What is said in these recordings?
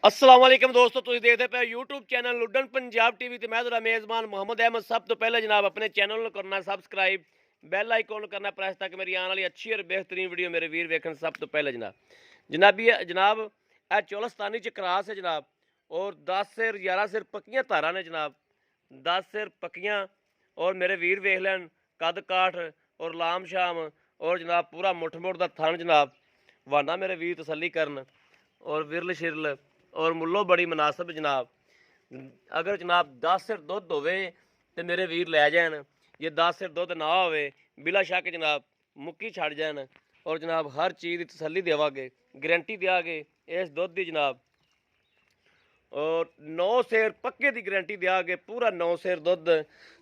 अस्सलाम वालेकुम दोस्तों, तुसीं देखदे पे यूट्यूब चैनल लुडन पंजाब टीवी ते मैं तुहाडा मेज़बान मोहम्मद अहमद। सब तो पहले जनाब अपने चैनल नूं करना सबसक्राइब, बैल आइकॉन करना प्रेस ताकि मेरी आने वाली अच्छी और बेहतरीन वीडियो मेरे वीर वेखन सब तो पहले जनाब यह चौलस्तानी च क्रास है जनाब। और 10 सिर 11 सिर पक्कियां धारा ने जनाब, 10 सिर पक्कियां। और मेरे वीर वेख लैन कद काठ और लाम शाम और जनाब पूरा मुठ मुठ दा थन जनाब। वाना मेरे वीर तसल्ली करन और विरल शिरल और मुल्लो बड़ी मुनासिब जनाब। अगर जनाब 10 सिर दुध होवे तो मेरे वीर लै जान, जे 10 सिर दुध ना होवे बिला शक जनाब मुक्की छड़ जान। और जनाब हर चीज़ की तसल्ली देवांगे, गारंटी देंगे इस दुध की जनाब। और 9 सिर पक्के की गारंटी देंगे, पूरा 9 सिर दुध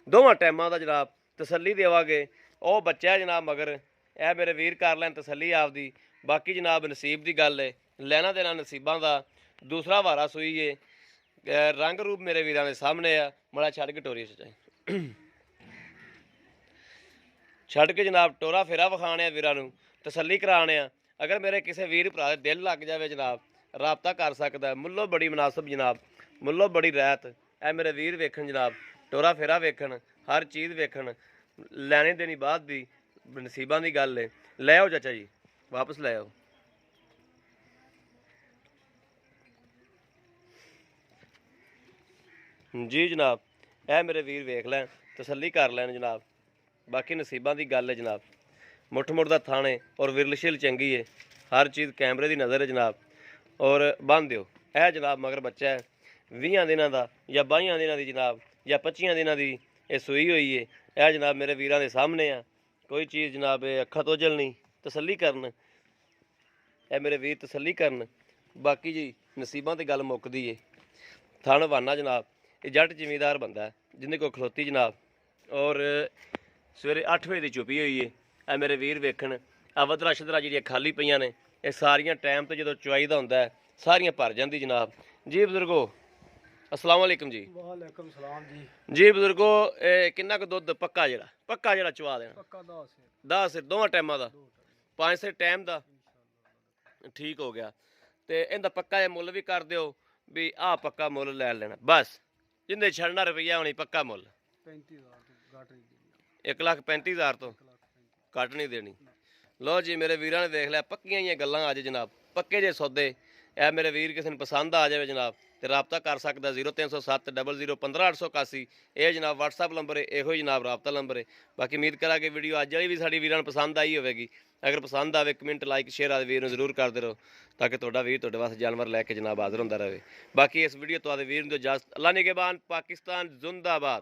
दोवां टाइमां दा जनाब तसल्ली देवांगे। वह बच्चा है जनाब मगर यह मेरे वीर कर लैन तसल्ली आपदी। बाकी जनाब नसीब की गल है, लैना देना नसीबां दा। दूसरा वारा सूई है, रंग रूप मेरे वीरां दे सामने आ। मड़ा छड़ के टोरी छड़ के जनाब टोरा फेरा विखाने वीरां नूं तसल्ली कराने। अगर मेरे किसी वीर भरा दे दिल लग जाए जनाब राबता कर सकता है। मुल्लो बड़ी मुनासिब जनाब, मुल्लो बड़ी रैत। ए मेरे वीर वेखन जनाब, टोरा फेरा वेखन, हर चीज़ वेखन, लैने देनी बाद दी नसीबां दी गल है। लै आओ चाचा जी, वापस लै आओ। जी जनाब, यह मेरे वीर वेख लैन तसल्ली कर लैन जनाब। बाकी नसीबां की गल है जनाब। मुठ मुठ दा थाने और विरलशिल चंगी है, हर चीज़ कैमरे की नज़र है जनाब। और बन दिओ यह जनाब मगर बच्चा है 20 दिनों का या 22 दिनों की जनाब या 25 दिनों की यह सूई हुई है। यह जनाब मेरे वीरां दे सामने आ, कोई चीज़ जनाब अखा तो जल नहीं, तसल्ली करन यह मेरे वीर तसल्ली करन। बाकी जी नसीबां ते गल मुकदी है। थन वाना जनाब, ये जट जिमीदार बंदा है जिन्हें को खलोती जनाब। और सवेरे 8 बजे की चुपी हुई है। ए मेरे वीर वेखन अवधरा शदरा जी खाली पईयां ने, यह सारियां टाइम तो जो चुआई का होंदा है सारियां भर जाती जनाब। जी बुजुर्गो अस्सलाम वालेकुम जी। वालेकुम सलाम जी। जी बुजुर्गो किन्ना क दुध पक्का जड़ा चुआ देना? पक्का 10 है। 10 सिर दोवां टाइमां दा, 5 सिर टाइम दा। इंशाअल्लाह ठीक हो गया। तो इनका पक्का ये मुल भी कर दो भी आ पक्का मुल लै लेना बस। जिंदे छड़ना रुपया होनी पक्का मुल 35,000 घट नहीं देनी। 1,35,000 तो 1,35,000 घट नहीं देनी। लो जी मेरे वीरां ने देख लिया पक्कियां ही गल्लां अज जनाब, पक्के जे सौदे। यह मेरे वीर किसी ने पसंद आ जाए जनाब तो रबता कर सकता 0307 00 15 881। यह जनाब WhatsApp नंबर है, यो जनाब रबता नंबर है। बाकी उम्मीद करा कि वीडियो अज वाली भी साडी वीरां नूं पसंद आई होगी। अगर पसंद आए कमेंट लाइक शेयर आदि वीर जरूर करते रहो ताकि तुहाडा वीर तुहाडे वास्ते जानवर लैके जनाब हाज़र होंदा रहे। बाकी इस वीडियो तो आदे वीर नूं इजाज़त, अल्लाह निगहबान, पाकिस्तान जिंदाबाद।